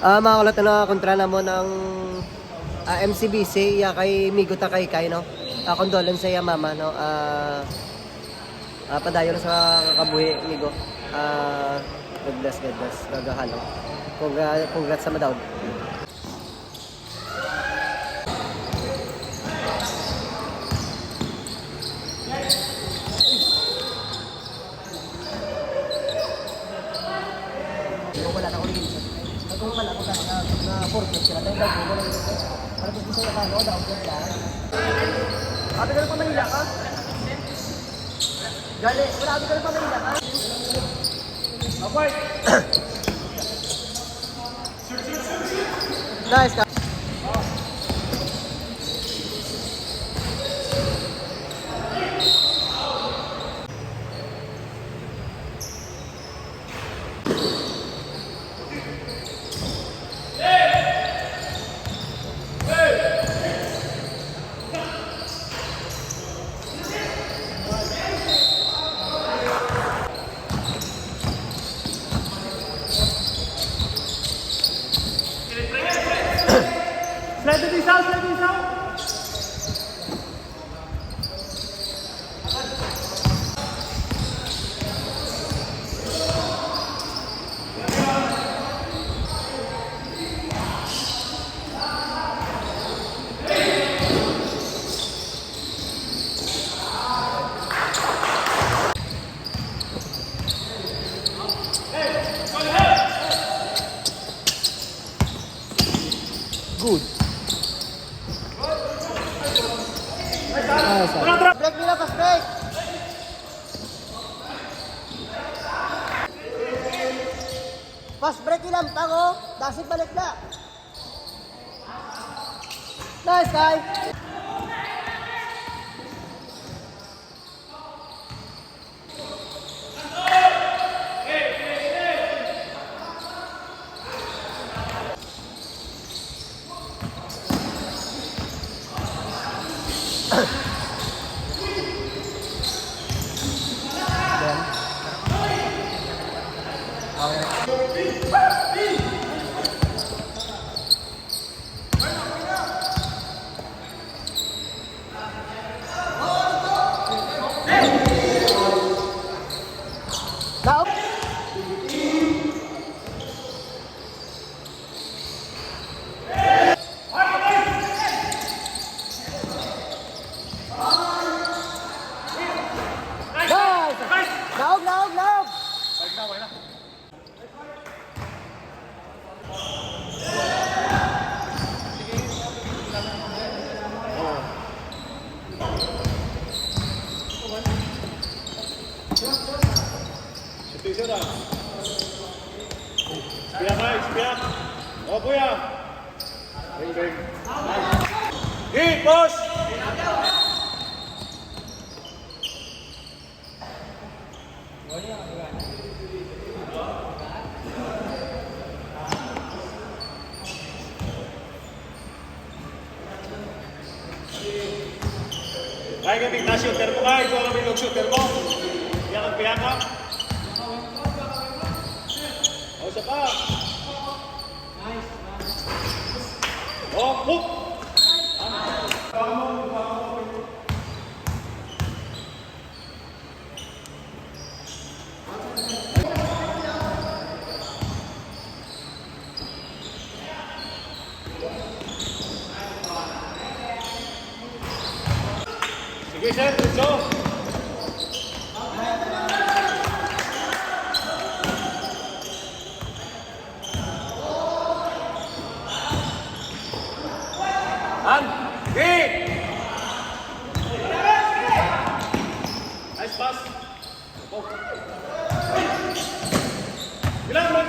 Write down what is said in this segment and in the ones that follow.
Makakulat na kontra na mo ng MCBC ya kay Migo ta kay no. Condolence sa iya mama no. Padayon sa kakabuhi Migo. God bless, God bless. Gagahalo. Congrats sa Madawd. Wala na ko rin. Kung wala ko na forfeit sila dahil bago ko lang ito. Para gusto sa kano daw ko lang. Abi ka pa Manila ka? Gali, wala abi ka pa Manila ka? Apart. Nice ka. Slide this out, slide this out. Good. Break nila, fast break! Fast break ilang tango, dasig balik na. Nice, guy! Now, Laog! Spiak. Oh, kuya. Bing. Hit, boss. Kaya kami na shooter mo ka, ito kami shooter mo. Piyak ka. O, isa pa. Oh, hook! Sige, sir, let's go! Nice pass. Oh. Bilang. Oh,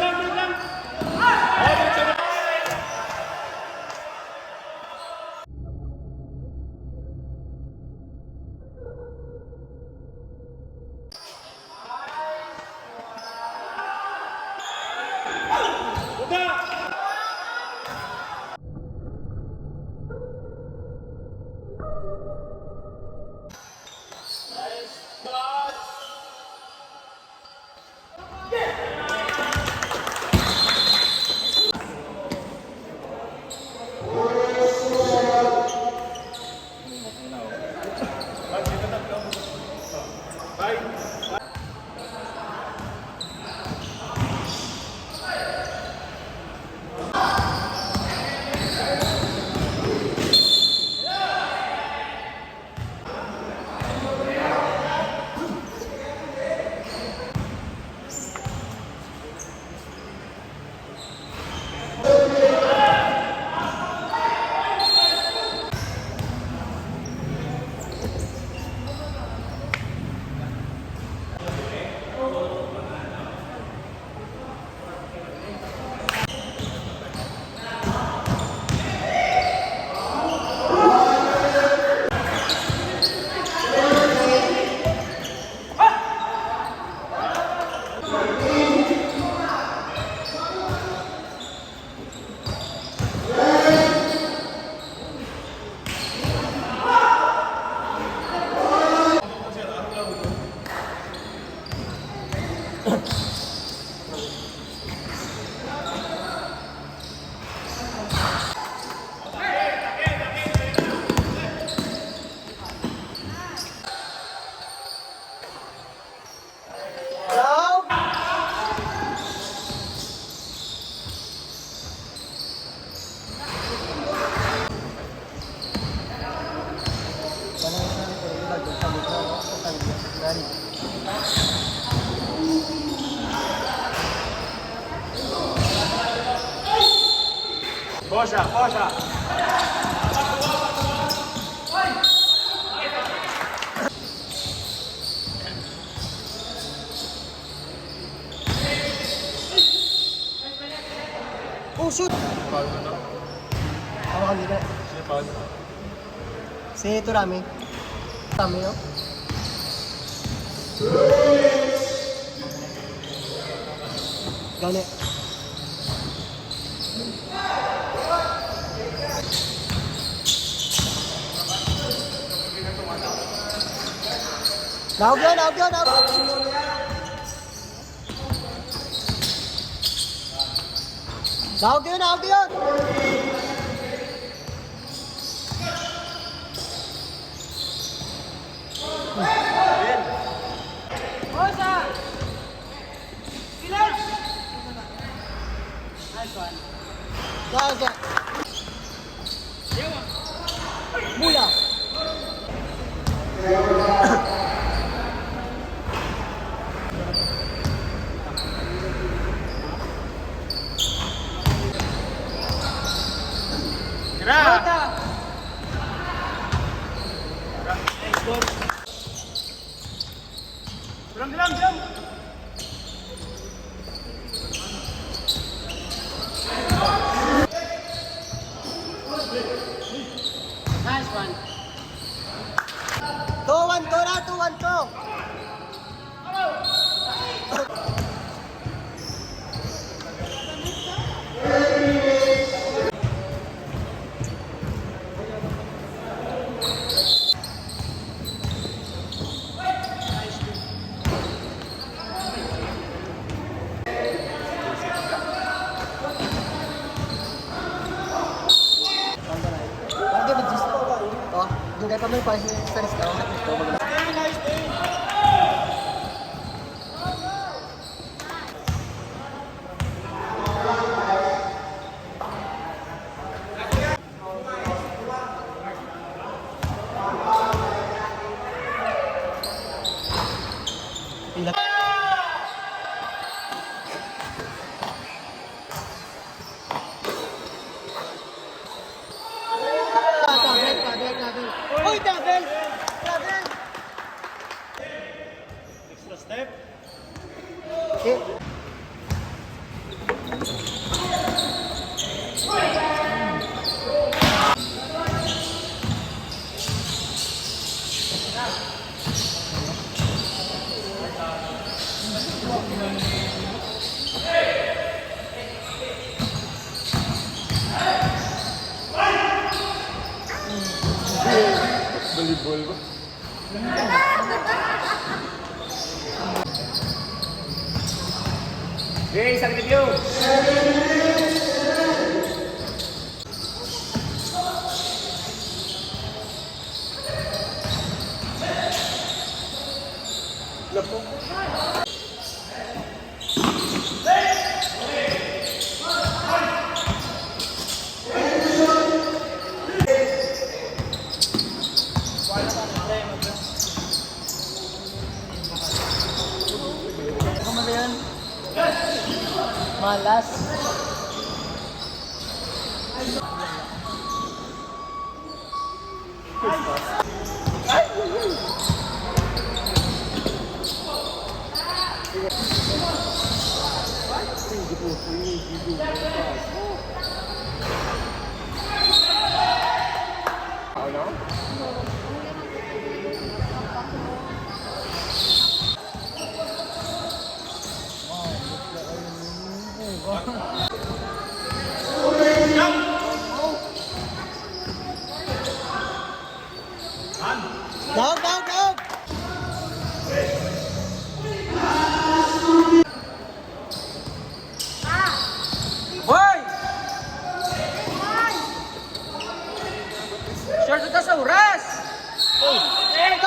Posha, posha. Oh, shoot! Foul na no? Hawakan dito. Sino foul? Si Turami. Turami, no? Gani. Daog yun, daog yun, daog. Daog yun, daog yun. Gaza. Mula. Tira! Bilang. Nice one. 2-1-2 na, 2-1-2. Juga kami pasti sering sekarang. Uy, double! Double! Extra step. Okay. Volleyball ba? Hey, sakit yun! Ako mo yan? Malas. Daog! Boy! Short ito sa oras! Ay!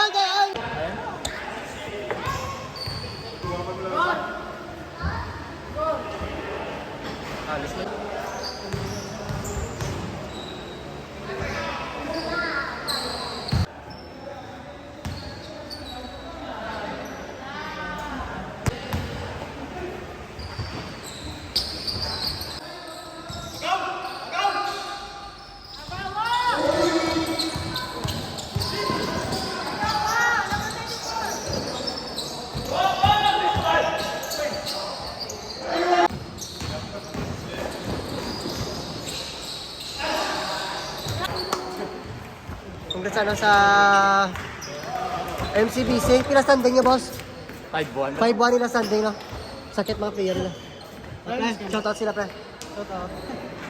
Alis na. congrats ano sa MCBC. Pila standing niya, boss? 5-1. 5-1 nila standing, no? Sakit mga player nila. Pre, shoutout sila, pre. Shoutout.